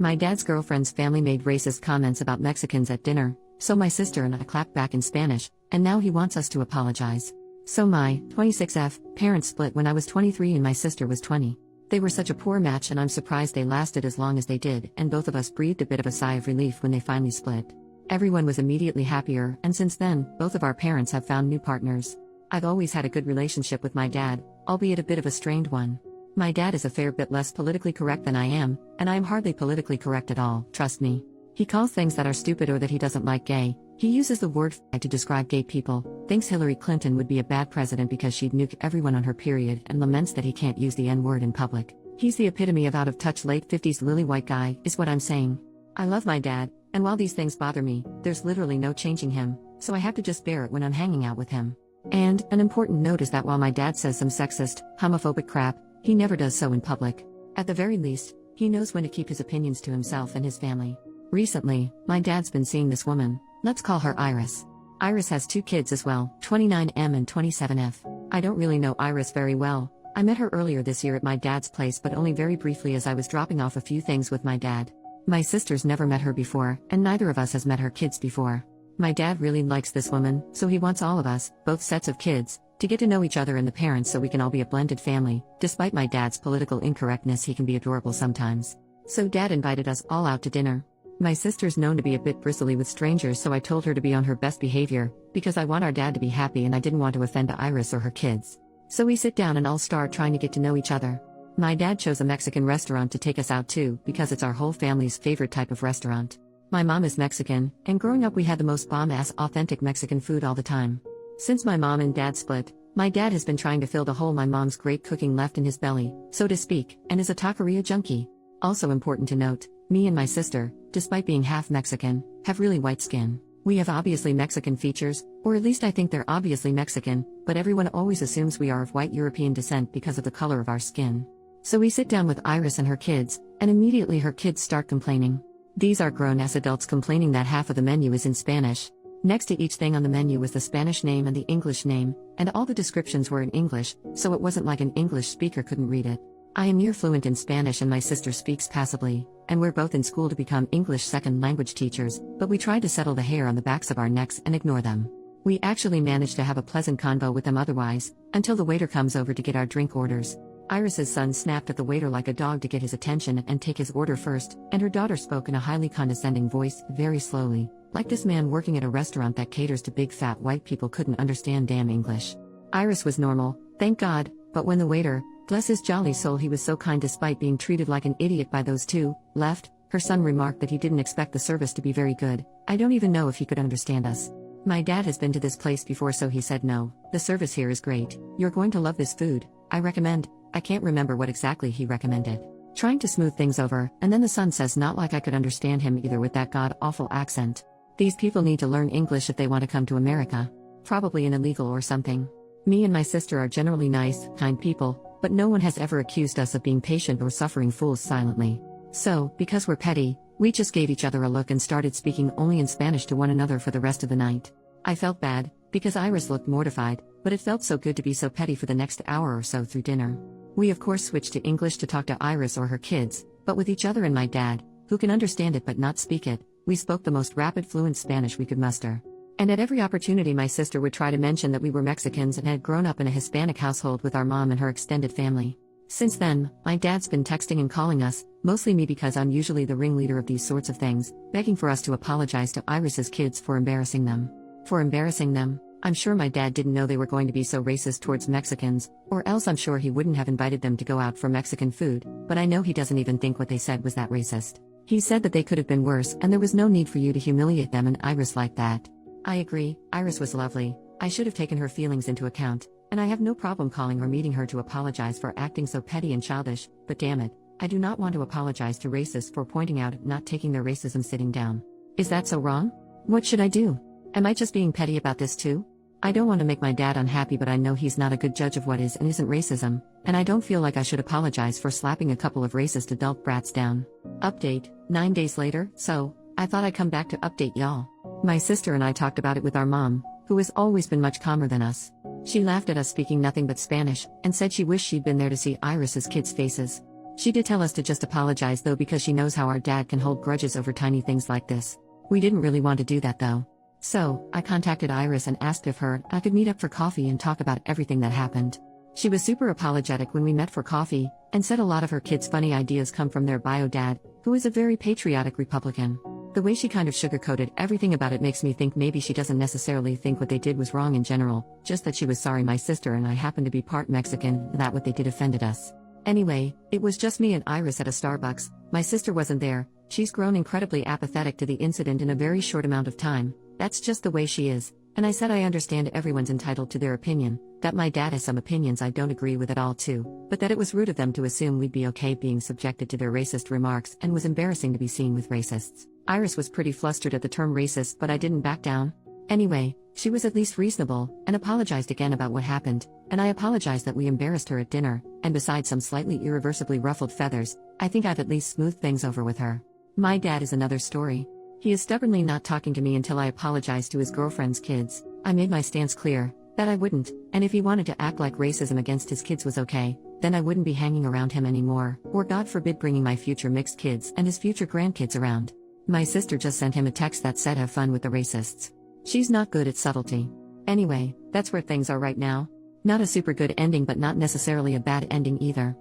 My dad's girlfriend's family made racist comments about Mexicans at dinner, so my sister and I clapped back in Spanish, and now he wants us to apologize. So my 26F parents split when I was 23 and my sister was 20. They were such a poor match and I'm surprised they lasted as long as they did, and both of us breathed a bit of a sigh of relief when they finally split. Everyone was immediately happier, and since then, both of our parents have found new partners. I've always had a good relationship with my dad, albeit a bit of a strained one. My dad is a fair bit less politically correct than I am, and I am hardly politically correct at all, trust me. He calls things that are stupid or that he doesn't like gay. He uses the word "f*** to describe gay people, thinks Hillary Clinton would be a bad president because she'd nuke everyone on her period, and laments that he can't use the N-word in public. He's the epitome of out-of-touch late 50s lily white guy, is what I'm saying. I love my dad, and while these things bother me, there's literally no changing him, so I have to just bear it when I'm hanging out with him. And, an important note is that while my dad says some sexist, homophobic crap, he never does so in public. At the very least, he knows when to keep his opinions to himself and his family. Recently, my dad's been seeing this woman, let's call her Iris. Iris has 2 kids as well, 29M and 27F. I don't really know Iris very well. I met her earlier this year at my dad's place, but only very briefly as I was dropping off a few things with my dad. My sister's never met her before, and neither of us has met her kids before. My dad really likes this woman, so he wants all of us, both sets of kids, to get to know each other and the parents so we can all be a blended family. Despite my dad's political incorrectness, he can be adorable sometimes. So dad invited us all out to dinner. My sister's known to be a bit bristly with strangers, so I told her to be on her best behavior, because I want our dad to be happy and I didn't want to offend Iris or her kids. So we sit down and all start trying to get to know each other. My dad chose a Mexican restaurant to take us out to, because it's our whole family's favorite type of restaurant. My mom is Mexican, and growing up we had the most bomb-ass authentic Mexican food all the time. Since my mom and dad split, my dad has been trying to fill the hole my mom's great cooking left in his belly, so to speak, and is a taqueria junkie. Also important to note, me and my sister, despite being half Mexican, have really white skin. We have obviously Mexican features, or at least I think they're obviously Mexican, but everyone always assumes we are of white European descent because of the color of our skin. So we sit down with Iris and her kids, and immediately her kids start complaining. These are grown-ass adults complaining that half of the menu is in Spanish. Next to each thing on the menu was the Spanish name and the English name, and all the descriptions were in English, so it wasn't like an English speaker couldn't read it. I am near fluent in Spanish and my sister speaks passably, and we're both in school to become English second language teachers, but we tried to settle the hair on the backs of our necks and ignore them. We actually managed to have a pleasant convo with them otherwise, until the waiter comes over to get our drink orders. Iris's son snapped at the waiter like a dog to get his attention and take his order first, and her daughter spoke in a highly condescending voice, very slowly, like this man working at a restaurant that caters to big fat white people couldn't understand damn English. Iris was normal, thank God, but when the waiter, bless his jolly soul, he was so kind despite being treated like an idiot by those two, left, her son remarked that he didn't expect the service to be very good. I don't even know if he could understand us. My dad has been to this place before, so he said no, the service here is great, you're going to love this food, I recommend. I can't remember what exactly he recommended. Trying to smooth things over, and then the son says not like I could understand him either with that god-awful accent. These people need to learn English if they want to come to America. Probably an illegal or something. Me and my sister are generally nice, kind people, but no one has ever accused us of being patient or suffering fools silently. So, because we're petty, we just gave each other a look and started speaking only in Spanish to one another for the rest of the night. I felt bad, because Iris looked mortified, but it felt so good to be so petty for the next hour or so through dinner. We of course switched to English to talk to Iris or her kids, but with each other and my dad, who can understand it but not speak it, we spoke the most rapid fluent Spanish we could muster. And at every opportunity my sister would try to mention that we were Mexicans and had grown up in a Hispanic household with our mom and her extended family. Since then, my dad's been texting and calling us, mostly me because I'm usually the ringleader of these sorts of things, begging for us to apologize to Iris's kids for embarrassing them. For embarrassing them? I'm sure my dad didn't know they were going to be so racist towards Mexicans, or else I'm sure he wouldn't have invited them to go out for Mexican food, but I know he doesn't even think what they said was that racist. He said that they could have been worse and there was no need for you to humiliate them and Iris like that. I agree, Iris was lovely, I should have taken her feelings into account, and I have no problem calling or meeting her to apologize for acting so petty and childish, but damn it, I do not want to apologize to racists for pointing out not taking their racism sitting down. Is that so wrong? What should I do? Am I just being petty about this too? I don't want to make my dad unhappy, but I know he's not a good judge of what is and isn't racism, and I don't feel like I should apologize for slapping a couple of racist adult brats down. Update, 9 days later, so, I thought I'd come back to update y'all. My sister and I talked about it with our mom, who has always been much calmer than us. She laughed at us speaking nothing but Spanish, and said she wished she'd been there to see Iris's kids' faces. She did tell us to just apologize though because she knows how our dad can hold grudges over tiny things like this. We didn't really want to do that though. So, I contacted Iris and asked if her and I could meet up for coffee and talk about everything that happened. She was super apologetic when we met for coffee, and said a lot of her kids' funny ideas come from their bio dad, who is a very patriotic Republican. The way she kind of sugarcoated everything about it makes me think maybe she doesn't necessarily think what they did was wrong in general, just that she was sorry my sister and I happen to be part Mexican, that what they did offended us. Anyway, it was just me and Iris at a Starbucks. My sister wasn't there. She's grown incredibly apathetic to the incident in a very short amount of time. That's just the way she is. And I said I understand everyone's entitled to their opinion, that my dad has some opinions I don't agree with at all too, but that it was rude of them to assume we'd be okay being subjected to their racist remarks and was embarrassing to be seen with racists. Iris was pretty flustered at the term racist, but I didn't back down. Anyway, she was at least reasonable, and apologized again about what happened, and I apologized that we embarrassed her at dinner, and besides some slightly irreversibly ruffled feathers, I think I've at least smoothed things over with her. My dad is another story. He is stubbornly not talking to me until I apologized to his girlfriend's kids. I made my stance clear, that I wouldn't, and if he wanted to act like racism against his kids was okay, then I wouldn't be hanging around him anymore, or God forbid bringing my future mixed kids and his future grandkids around. My sister just sent him a text that said have fun with the racists. She's not good at subtlety. Anyway, that's where things are right now. Not a super good ending but not necessarily a bad ending either.